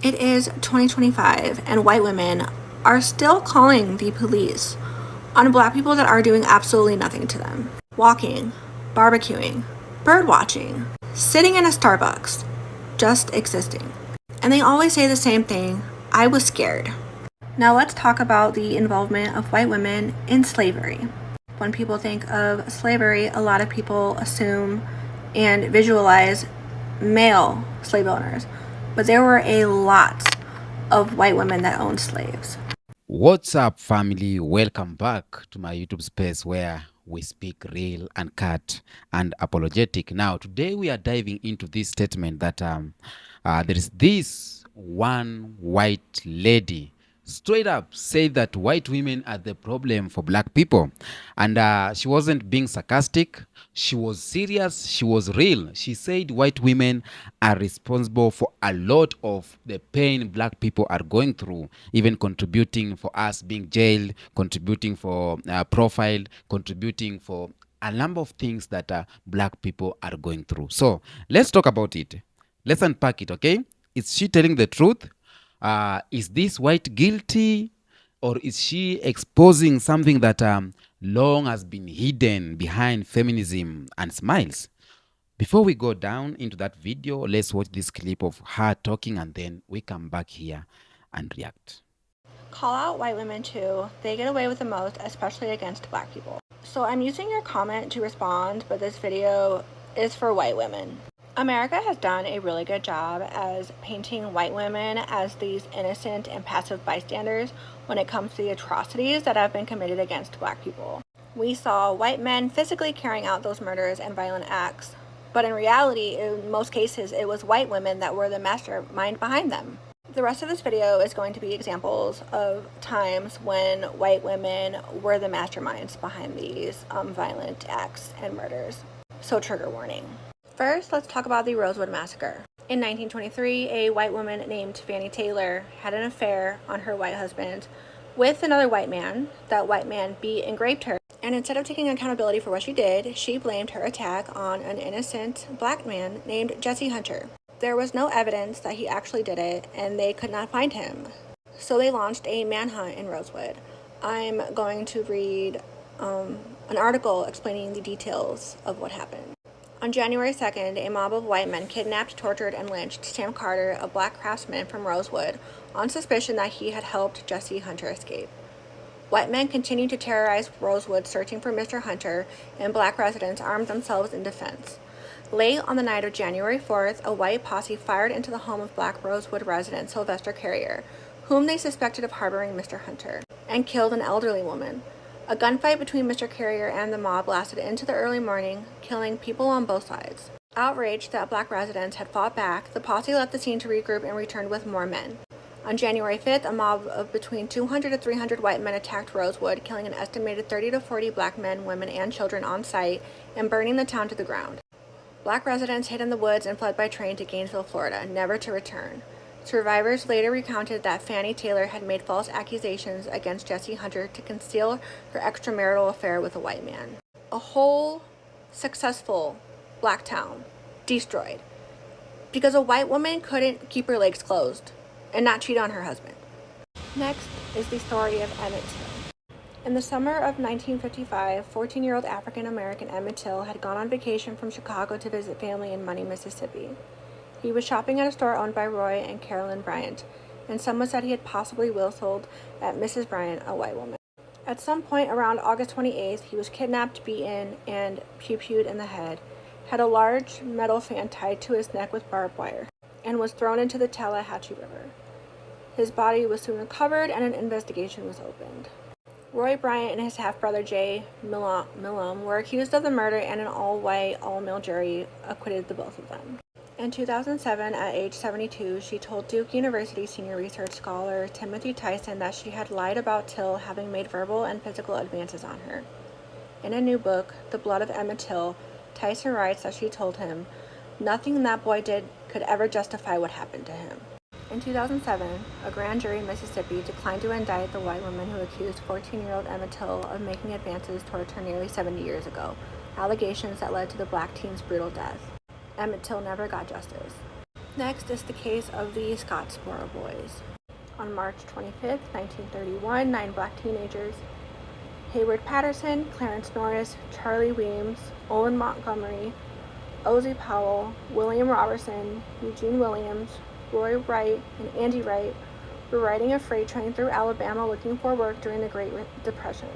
It is 2025, and white women are still calling the police on black people that are doing absolutely nothing to them. Walking, barbecuing, bird watching, sitting in a Starbucks, just existing. And they always say the same thing: I was scared. Now let's talk about the involvement of white women in slavery. When people think of slavery, a lot of people assume and visualize male slave owners, but there were a lot of white women that owned slaves. What's up, family? Welcome back to my YouTube space where we speak real, uncut, and apologetic. Now, today we are diving into this statement that there is this one white lady straight up said that white women are the problem for black people. And she wasn't being sarcastic. She was serious. She was real. She said white women are responsible for a lot of the pain black people are going through, even contributing for us being jailed, contributing for profile, contributing for a number of things that black people are going through. So let's talk about it. Let's unpack it, okay? Is she telling the truth? Is this white guilty, or is she exposing something that long has been hidden behind feminism and smiles? Before we go down into that video, let's watch this clip of her talking and then we come back here and react. Call out white women too. They get away with the most, especially against black people. So I'm using your comment to respond, but this video is for white women. America has done a really good job as painting white women as these innocent and passive bystanders when it comes to the atrocities that have been committed against black people. We saw white men physically carrying out those murders and violent acts, but in reality, in most cases, it was white women that were the mastermind behind them. The rest of this video is going to be examples of times when white women were the masterminds behind these violent acts and murders. So trigger warning. First, let's talk about the Rosewood massacre. In 1923, a white woman named Fannie Taylor had an affair on her white husband with another white man. That white man beat and raped her, and instead of taking accountability for what she did, she blamed her attack on an innocent black man named Jesse Hunter. There was no evidence that he actually did it, and they could not find him. So they launched a manhunt in Rosewood. I'm going to read an article explaining the details of what happened. On January 2nd, a mob of white men kidnapped, tortured, and lynched Sam Carter, a black craftsman from Rosewood, on suspicion that he had helped Jesse Hunter escape. White men continued to terrorize Rosewood, searching for Mr. Hunter, and black residents armed themselves in defense. Late on the night of January 4th, a white posse fired into the home of black Rosewood resident Sylvester Carrier, whom they suspected of harboring Mr. Hunter, and killed an elderly woman. A gunfight between Mr. Carrier and the mob lasted into the early morning, killing people on both sides. Outraged that black residents had fought back, the posse left the scene to regroup and returned with more men. On January 5th, a mob of between 200 to 300 white men attacked Rosewood, killing an estimated 30 to 40 black men, women, and children on site, and burning the town to the ground. Black residents hid in the woods and fled by train to Gainesville, Florida, never to return. Survivors later recounted that Fannie Taylor had made false accusations against Jesse Hunter to conceal her extramarital affair with a white man. A whole successful black town destroyed because a white woman couldn't keep her legs closed and not cheat on her husband. Next is the story of Emmett Till. In the summer of 1955, 14-year-old African-American Emmett Till had gone on vacation from Chicago to visit family in Money, Mississippi. He was shopping at a store owned by Roy and Carolyn Bryant, and someone said he had possibly whistled at Mrs. Bryant, a white woman. At some point around August 28th, he was kidnapped, beaten, and pew-pewed in the head, had a large metal fan tied to his neck with barbed wire, and was thrown into the Tallahatchie River. His body was soon recovered, and an investigation was opened. Roy Bryant and his half-brother Jay Millum were accused of the murder, and an all-white, all-male jury acquitted the both of them. In 2007, at age 72, she told Duke University senior research scholar Timothy Tyson that she had lied about Till having made verbal and physical advances on her. In a new book, The Blood of Emmett Till, Tyson writes that she told him, "Nothing that boy did could ever justify what happened to him." In 2007, a grand jury in Mississippi declined to indict the white woman who accused 14-year-old Emmett Till of making advances towards her nearly 70 years ago, allegations that led to the black teen's brutal death. Emmett Till never got justice. Next is the case of the Scottsboro boys. On March 25th, 1931, 9 black teenagers, Hayward Patterson, Clarence Norris, Charlie Weems, Olin Montgomery, Ozzie Powell, William Robertson, Eugene Williams, Roy Wright, and Andy Wright were riding a freight train through Alabama looking for work during the Great Depression.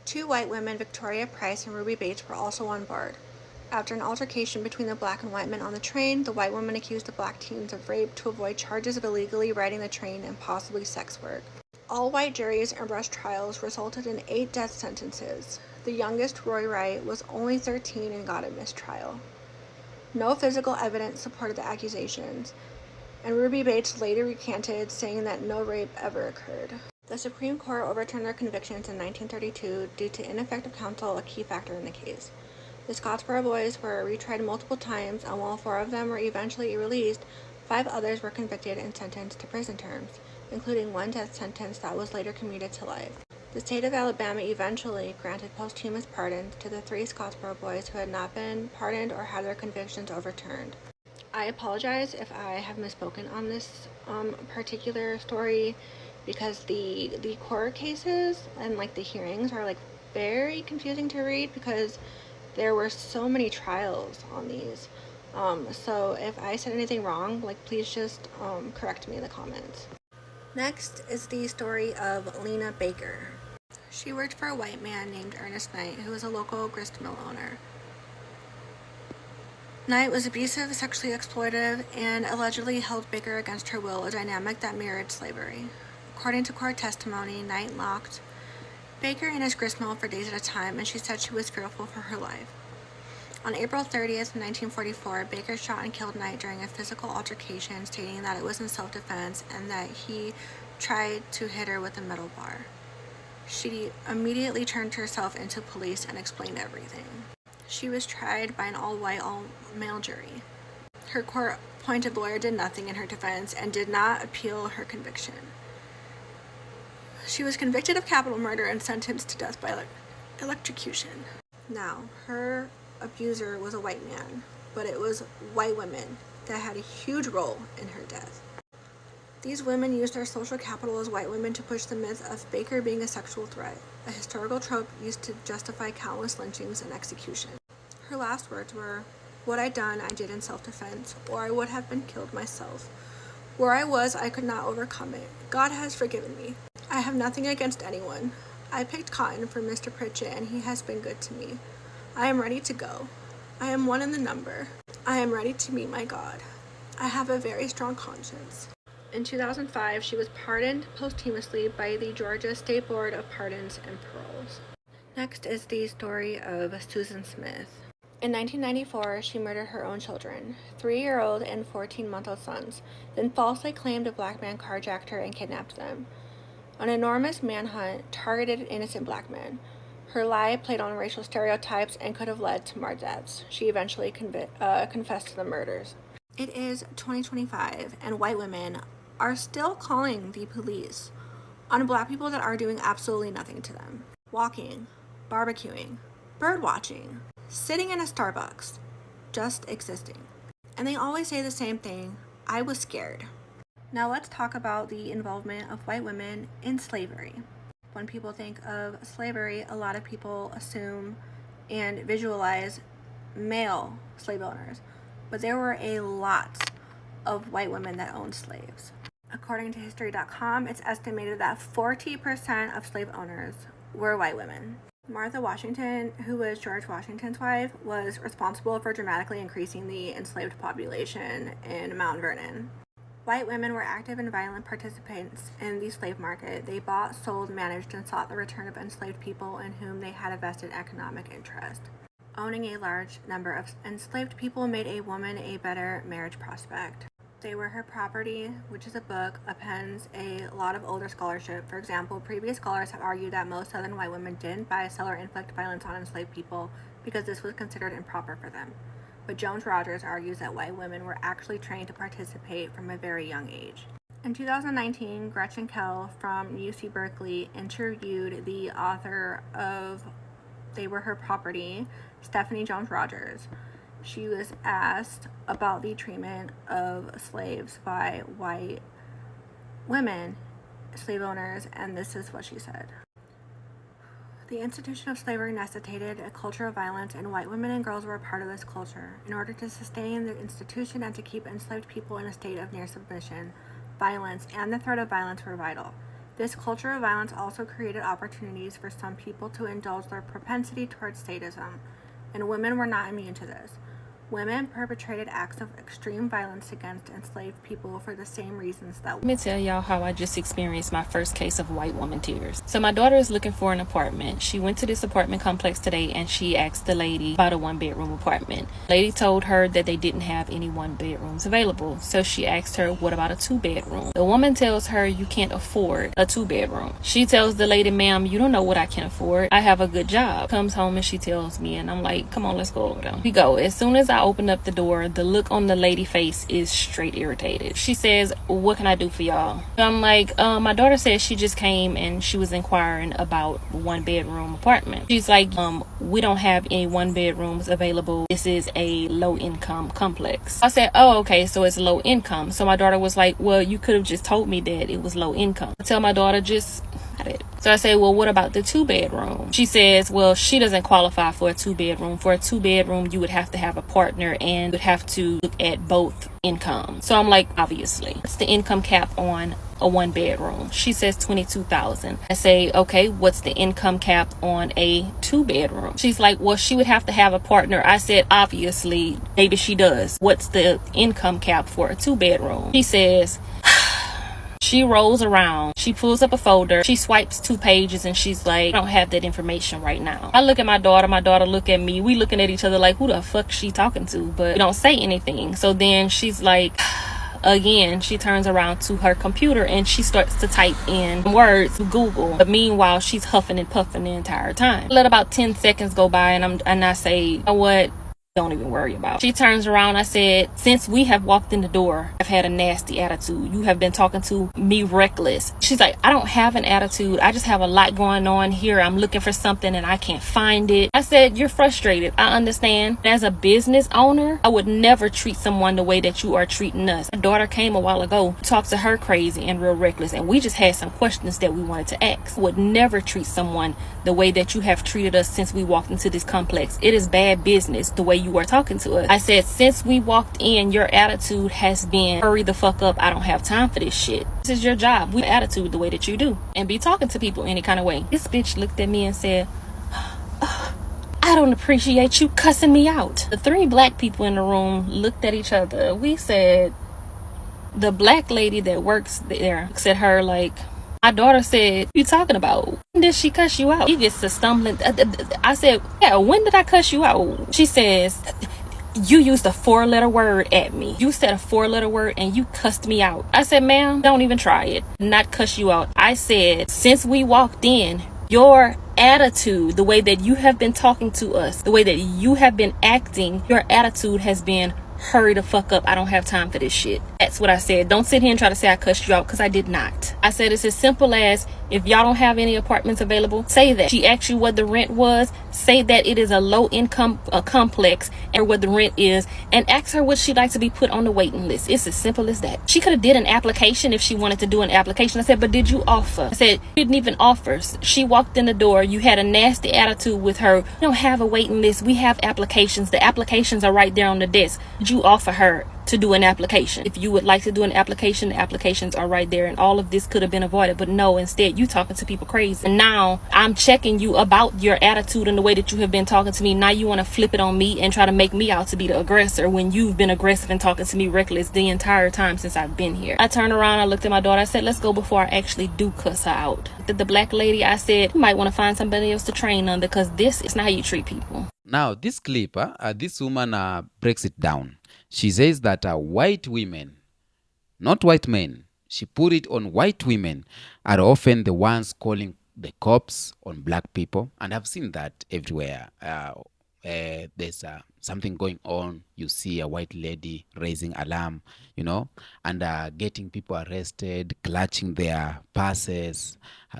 2 white women, Victoria Price and Ruby Bates, were also on board. After an altercation between the black and white men on the train, the white women accused the black teens of rape to avoid charges of illegally riding the train and possibly sex work. All white juries and rush trials resulted in 8 death sentences. The youngest, Roy Wright, was only 13 and got a mistrial. No physical evidence supported the accusations, and Ruby Bates later recanted, saying that no rape ever occurred. The Supreme Court overturned their convictions in 1932 due to ineffective counsel, a key factor in the case. The Scottsboro boys were retried multiple times, and while 4 of them were eventually released, 5 others were convicted and sentenced to prison terms, including 1 death sentence that was later commuted to life. The state of Alabama eventually granted posthumous pardons to the 3 Scottsboro boys who had not been pardoned or had their convictions overturned. I apologize if I have misspoken on this particular story, because the court cases and the hearings are very confusing to read because there were so many trials on these. So if I said anything wrong, please just correct me in the comments. Next is the story of Lena Baker. She worked for a white man named Ernest Knight, who was a local grist mill owner. Knight was abusive, sexually exploitive, and allegedly held Baker against her will, a dynamic that mirrored slavery. According to court testimony, Knight locked Baker in his grist mill for days at a time, and she said she was fearful for her life. On April 30th, 1944, Baker shot and killed Knight during a physical altercation, stating that it was in self-defense and that he tried to hit her with a metal bar. She immediately turned herself into police and explained everything. She was tried by an all-white, all-male jury. Her court-appointed lawyer did nothing in her defense and did not appeal her conviction. She was convicted of capital murder and sentenced to death by electrocution. Now, her abuser was a white man, but it was white women that had a huge role in her death. These women used their social capital as white women to push the myth of Baker being a sexual threat, a historical trope used to justify countless lynchings and executions. Her last words were, "What I done, I did in self-defense, or I would have been killed myself. Where I was, I could not overcome it. God has forgiven me. I have nothing against anyone. I picked cotton for Mr. Pritchett, and he has been good to me. I am ready to go. I am 1 in the number. I am ready to meet my God. I have a very strong conscience." In 2005, she was pardoned posthumously by the Georgia State Board of Pardons and Paroles. Next is the story of Susan Smith. In 1994, she murdered her own children, 3-year-old and 14-month-old sons, then falsely claimed a black man carjacked her and kidnapped them. An enormous manhunt targeted innocent black men. Her lie played on racial stereotypes and could have led to more deaths. She eventually confessed to the murders. It is 2025, and white women are still calling the police on black people that are doing absolutely nothing to them. Walking, barbecuing, bird watching, sitting in a Starbucks, just existing. And they always say the same thing, "I was scared." Now let's talk about the involvement of white women in slavery. When people think of slavery, a lot of people assume and visualize male slave owners, but there were a lot of white women that owned slaves. According to History.com, it's estimated that 40% of slave owners were white women. Martha Washington, who was George Washington's wife, was responsible for dramatically increasing the enslaved population in Mount Vernon. White women were active and violent participants in the slave market. They bought, sold, managed, and sought the return of enslaved people in whom they had a vested economic interest. Owning a large number of enslaved people made a woman a better marriage prospect. They Were Her Property, which is a book, appends a lot of older scholarship. For example, previous scholars have argued that most Southern white women didn't buy, sell, or inflict violence on enslaved people because this was considered improper for them. But Jones Rogers argues that white women were actually trained to participate from a very young age. In 2019, Gretchen Kell from UC Berkeley interviewed the author of They Were Her Property, Stephanie Jones Rogers, She was asked about the treatment of slaves by white women, slave owners, and this is what she said. The institution of slavery necessitated a culture of violence, and white women and girls were a part of this culture. In order to sustain the institution and to keep enslaved people in a state of near submission, violence and the threat of violence were vital. This culture of violence also created opportunities for some people to indulge their propensity towards sadism, and women were not immune to this. Women perpetrated acts of extreme violence against enslaved people for the same reasons that... Let me tell y'all how I just experienced my first case of white woman tears. So my daughter is looking for an apartment. She went to this apartment complex today and she asked the lady about a 1-bedroom apartment. The lady told her that they didn't have any 1-bedrooms available. So she asked her, what about a 2-bedroom? The woman tells her you can't afford a 2-bedroom. She tells the lady, ma'am, you don't know what I can afford. I have a good job. Comes home and she tells me, and I'm like, come on, let's go over there. We go. As soon as I open up the door, the look on the lady face is straight irritated. She says, what can I do for y'all? I'm like, my daughter says she just came and she was inquiring about 1-bedroom apartment. She's like, we don't have any 1-bedrooms available. This is a low income complex. I said, oh, okay, so it's low income. So my daughter was like, well, you could have just told me that it was low income. I tell my daughter, just got it. So I say, well, what about the 2-bedroom? She says, well, she doesn't qualify for a 2-bedroom. For a 2-bedroom, you would have to have a partner and would have to look at both income. So I'm like, obviously, what's the income cap on a 1-bedroom? She says 22,000. I say, okay, what's the income cap on a 2-bedroom? She's like, well, she would have to have a partner. I said, obviously, maybe she does. What's the income cap for a 2-bedroom? She says, she rolls around, she pulls up a folder, she swipes 2 pages, and she's like, I don't have that information right now. I look at my daughter look at me, we looking at each other like, who the fuck she talking to? But we don't say anything. So then she's like, again, she turns around to her computer and she starts to type in words to Google. But meanwhile, she's huffing and puffing the entire time. Let about 10 seconds go by and I say, you know what? Don't even worry about it. She turns around. I said, since we have walked in the door, I've had a nasty attitude. You have been talking to me reckless. She's like, I don't have an attitude. I just have a lot going on here. I'm looking for something and I can't find it. I said, you're frustrated. I understand. As a business owner, I would never treat someone the way that you are treating us. My daughter came a while ago, talked to her crazy and real reckless, and we just had some questions that we wanted to ask. I would never treat someone the way that you have treated us since we walked into this complex. It is bad business the way you are talking to us. I said, since we walked in, your attitude has been, hurry the fuck up. I don't have time for this shit. This is your job. We attitude the way that you do and be talking to people any kind of way. This bitch looked at me and said, I don't appreciate you cussing me out. The 3 black people in the room looked at each other. We said, the black lady that works there looks at her like, my daughter said, what you talking about? When did she cuss you out? She gets to stumbling. I said, yeah, when did I cuss you out? She says, you used a 4-letter word at me. You said a 4-letter word and you cussed me out. I said, ma'am, don't even try it. Not cuss you out. I said, since we walked in, your attitude, the way that you have been talking to us, the way that you have been acting, your attitude has been, hurry the fuck up. I don't have time for this shit. That's what I said. Don't sit here and try to say I cussed you out, because I did not. I said it's as simple as, if y'all don't have any apartments available, say that. She asked you what the rent was, say that it is a low income complex and what the rent is, and ask her would she like to be put on the waiting list. It's as simple as that. She could have did an application if she wanted to do an application. I said, but did you offer? I said, you didn't even offer. She walked in the door, you had a nasty attitude with her. We don't have a waiting list. We have applications. The applications are right there on the desk. Did you offer her to do an application? If you would like to do an application, the applications are right there, and all of this could have been avoided. But no, instead you talking to people crazy. And now I'm checking you about your attitude and the way that you have been talking to me. Now you want to flip it on me and try to make me out to be the aggressor when you've been aggressive and talking to me reckless the entire time since I've been here. I turned around, I looked at my daughter, I said, let's go before I actually do cuss her out. The black lady, I said, you might want to find somebody else to train on, because this is not how you treat people. Now, this clip, this woman breaks it down. She says that white women, not white men, she put it on white women, are often the ones calling the cops on black people. And I've seen that everywhere. There's something going on. You see a white lady raising alarm, and getting people arrested, clutching their purses,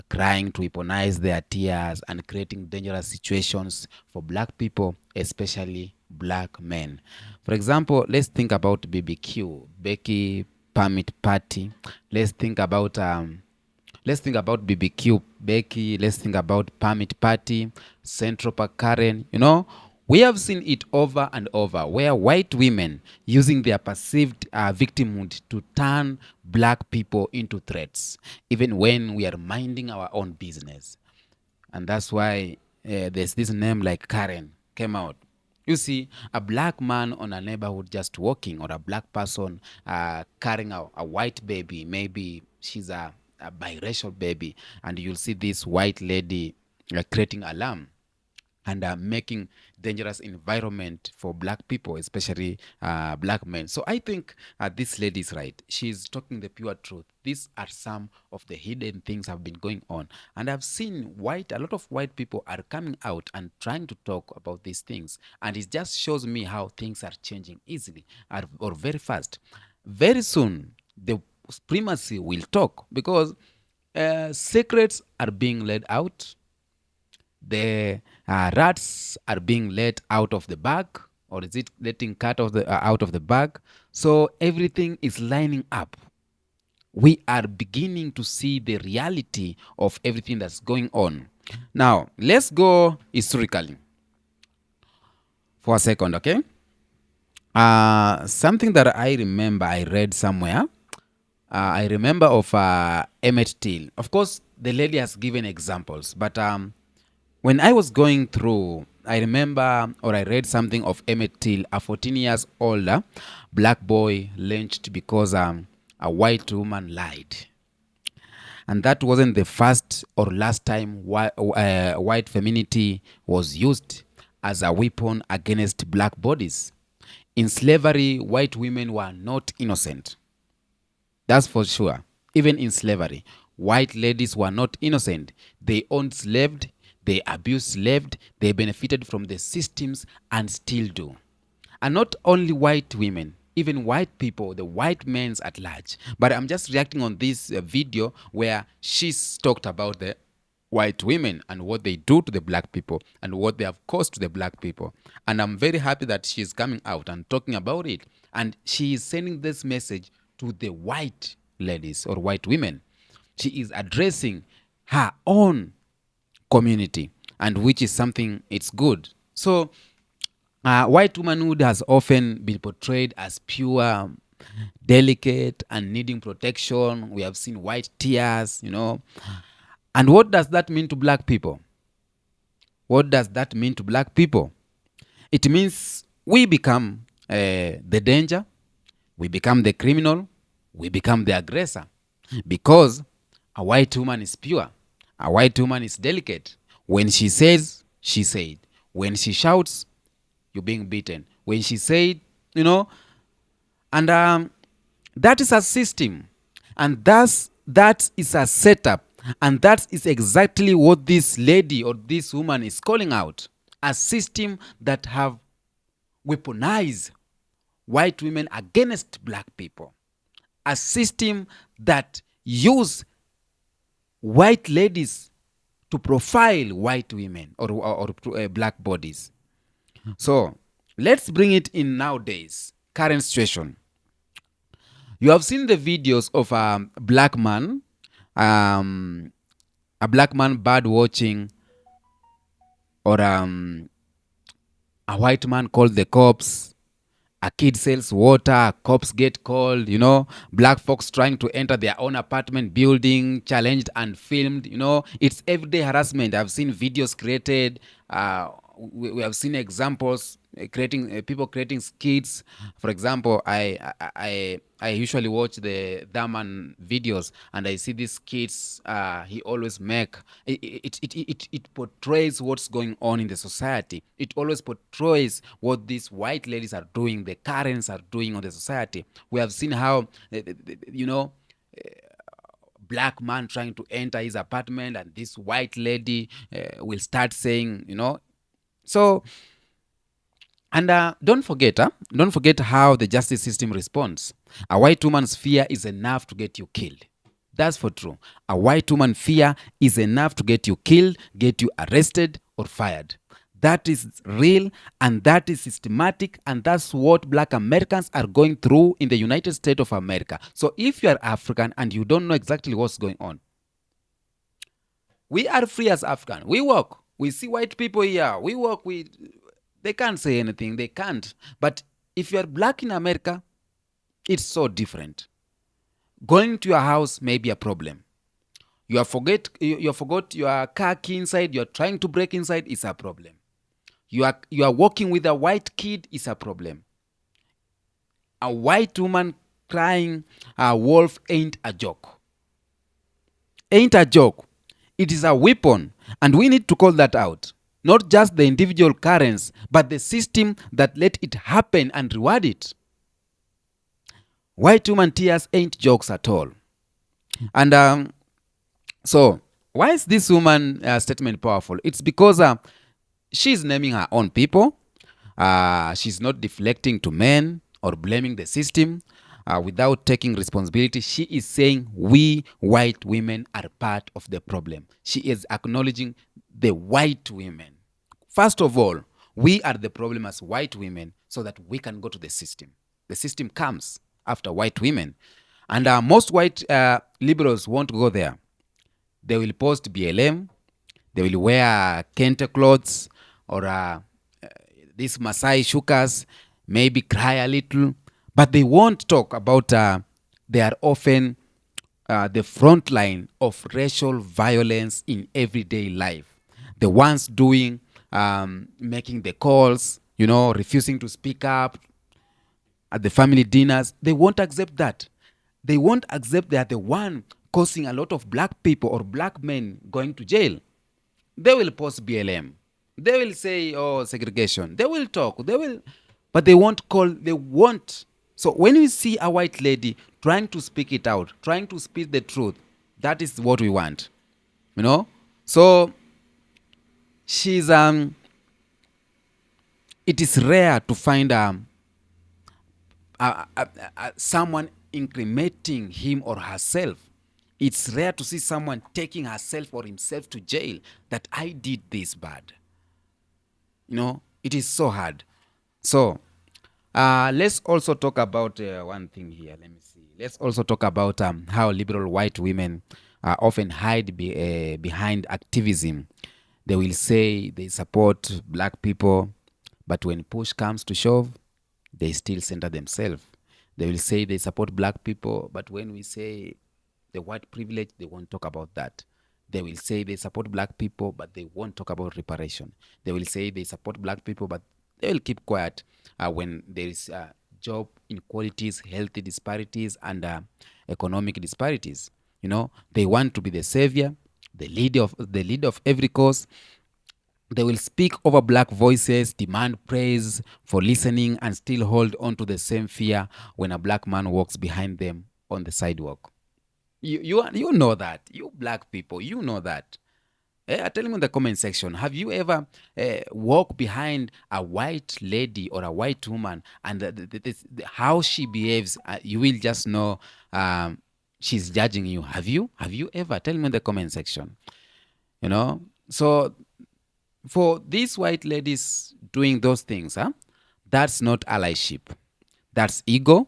crying to weaponize their tears, and creating dangerous situations for black people, especially black men. For example, let's think about BBQ, Becky Permit Party. Let's think about BBQ, Becky. Let's think about Permit Party, Central Park Karen. We have seen it over and over where white women using their perceived victimhood to turn black people into threats, even when we are minding our own business. And that's why there's this name like Karen came out. You see, a black man on a neighborhood just walking, or a black person carrying a white baby, maybe she's a biracial baby, and you'll see this white lady creating alarm and making dangerous environment for black people, especially black men. So I think this lady is right. She's talking the pure truth. These are some of the hidden things have been going on, and I've seen a lot of white people are coming out and trying to talk about these things, and it just shows me how things are changing easily or very fast. Very soon, the supremacy will talk because secrets are being let out, the rats are being let out of the bag, or is it letting cat out of the bag? So everything is lining up. We are beginning to see the reality of everything that's going on. Now let's go historically for a second, okay? Something that I remember I read somewhere. I remember of Emmett Till. Of course, the lady has given examples, but when I was going through, I remember or I read something of Emmett Till, a 14 years older black boy lynched because a white woman lied. And that wasn't the first or last time white femininity was used as a weapon against black bodies. In slavery, white women were not innocent. That's for sure. Even in slavery, white ladies were not innocent. They owned slaves, they abused slaves, they benefited from the systems and still do. And not only white women, even white people, the white men at large. But I'm just reacting on this video where she's talked about the white women and what they do to the black people and what they have caused to the black people. And I'm very happy that she's coming out and talking about it. And she is sending this message to the white ladies or white women. She is addressing her own community, and which is something, it's good. So white womanhood has often been portrayed as pure, delicate, and needing protection. We have seen white tears, And what does that mean to black people? What does that mean to black people? It means we become the danger, we become the criminal, we become the aggressor. Because a white woman is pure, a white woman is delicate. When she says, she said. When she shouts, you're being beaten. When she said, and that is a system, and that is a setup, and that is exactly what this lady or this woman is calling out. A system that have weaponized white women against black people. A system that use white ladies to profile white women or black bodies. So let's bring it in nowadays, current situation. You have seen the videos of a black man bird watching, or a white man called the cops. A kid sells water, cops get called, black folks trying to enter their own apartment building, challenged and filmed, it's everyday harassment. I've seen videos created, we have seen examples creating people creating skits. For example, I usually watch the Daman videos, and I see these skits he always make. It portrays what's going on in the society. It always portrays what these white ladies are doing, the Karens are doing on the society. We have seen how black man trying to enter his apartment, and this white lady will start saying, so. And don't forget how the justice system responds. A white woman's fear is enough to get you killed. That's for true. A white woman's fear is enough to get you killed, get you arrested, or fired. That is real and that is systematic, and that's what black Americans are going through in the United States of America. So if you are African and you don't know exactly what's going on, we are free as African. We walk. We see white people here. We walk. They can't say anything. They can't. But if you are black in America, it's so different. Going to your house may be a problem. You forgot your car key inside. You are trying to break inside. It's a problem. You are walking with a white kid. It's a problem. A white woman crying a wolf ain't a joke. Ain't a joke. It is a weapon, and we need to call that out. Not just the individual currents, but the system that let it happen and reward it. White woman tears ain't jokes at all. And so, why is this woman statement powerful? It's because she's naming her own people. She's not deflecting to men or blaming the system without taking responsibility. She is saying we white women are part of the problem. She is acknowledging the white women. First of all, we are the problem as white women so that we can go to the system. The system comes after white women. And most white liberals won't go there. They will post BLM. They will wear kente clothes or these Maasai shukas, maybe cry a little, but they won't talk about they are often the front line of racial violence in everyday life. The ones doing, making the calls, refusing to speak up at the family dinners. They won't accept that. They won't accept they are the one causing a lot of black people or black men going to jail. They will post BLM. They will say, oh, segregation. They will talk. But they won't call, they won't. So when we see a white lady trying to speak it out, trying to speak the truth, that is what we want. So she's, it is rare to find someone incriminating him or herself. It's rare to see someone taking herself or himself to jail that I did this bad. It is so hard. So let's also talk about one thing here. Let me see. Let's also talk about how liberal white women often hide behind activism. They will say they support black people, but when push comes to shove, they still center themselves. They will say they support black people, but when we say the white privilege, they won't talk about that. They will say they support black people, but they won't talk about reparation. They will say they support black people, but they will keep quiet when there is job inequalities, healthy disparities, and economic disparities. They want to be the savior, the leader of every cause. They will speak over black voices, demand praise for listening, and still hold on to the same fear when a black man walks behind them on the sidewalk. You know that. You black people, you know that. Tell me in the comment section, have you ever walked behind a white lady or a white woman and how she behaves? You will just know she's judging you. Have you ever? Tell me in the comment section. So for these white ladies doing those things, that's not allyship. That's ego.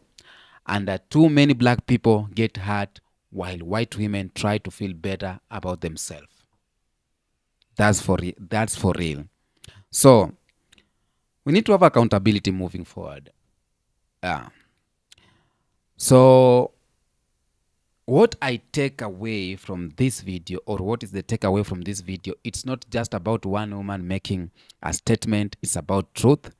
And too many black people get hurt while white women try to feel better about themselves. That's for real. So we need to have accountability moving forward. So what I take away from this video, or what is the takeaway from this video, it's not just about one woman making a statement. It's about truth.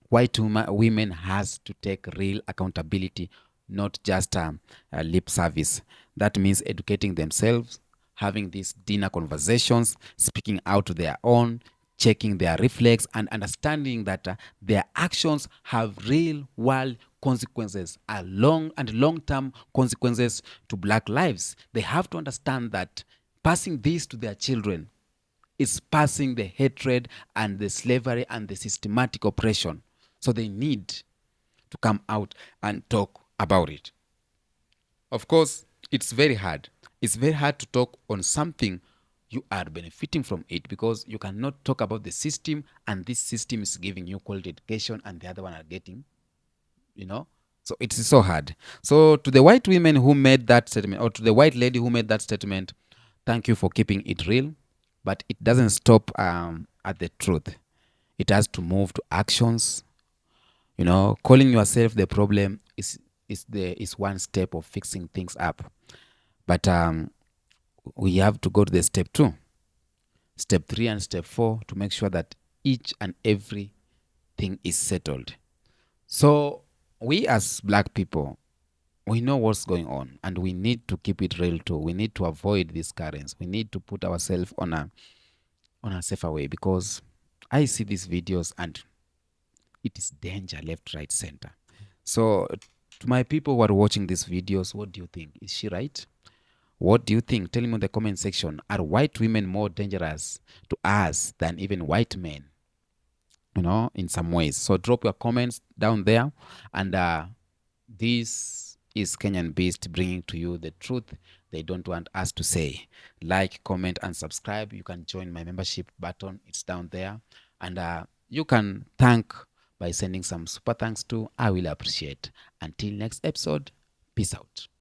White women has to take real accountability, not just a lip service. That means educating themselves, having these dinner conversations, speaking out to their own, checking their reflex, and understanding that their actions have real world consequences, long-term consequences to black lives. They have to understand that passing this to their children is passing the hatred and the slavery and the systematic oppression. So they need to come out and talk about it. Of course, it's very hard. It's very hard to talk on something you are benefiting from it, because you cannot talk about the system and this system is giving you quality education and the other one are getting, so it's so hard. So to the white women who made that statement, or to the white lady who made that statement, thank you for keeping it real, but it doesn't stop at the truth. It has to move to actions. Calling yourself the problem is one step of fixing things up, but we have to go to the step 2, step 3, and step 4 to make sure that each and everything is settled. So we as black people, we know what's going on and we need to keep it real too. We need to avoid these currents. We need to put ourselves on a safer way, because I see these videos and it is danger left, right, center. So to my people who are watching these videos, what do you think? Is she right? What do you think? Tell me in the comment section. Are white women more dangerous to us than even white men? In some ways. So drop your comments down there. And this is Kenyan Beast bringing to you the truth they don't want us to say. Like, comment, and subscribe. You can join my membership button. It's down there. And you can thank by sending some super thanks to. I will appreciate. Until next episode, peace out.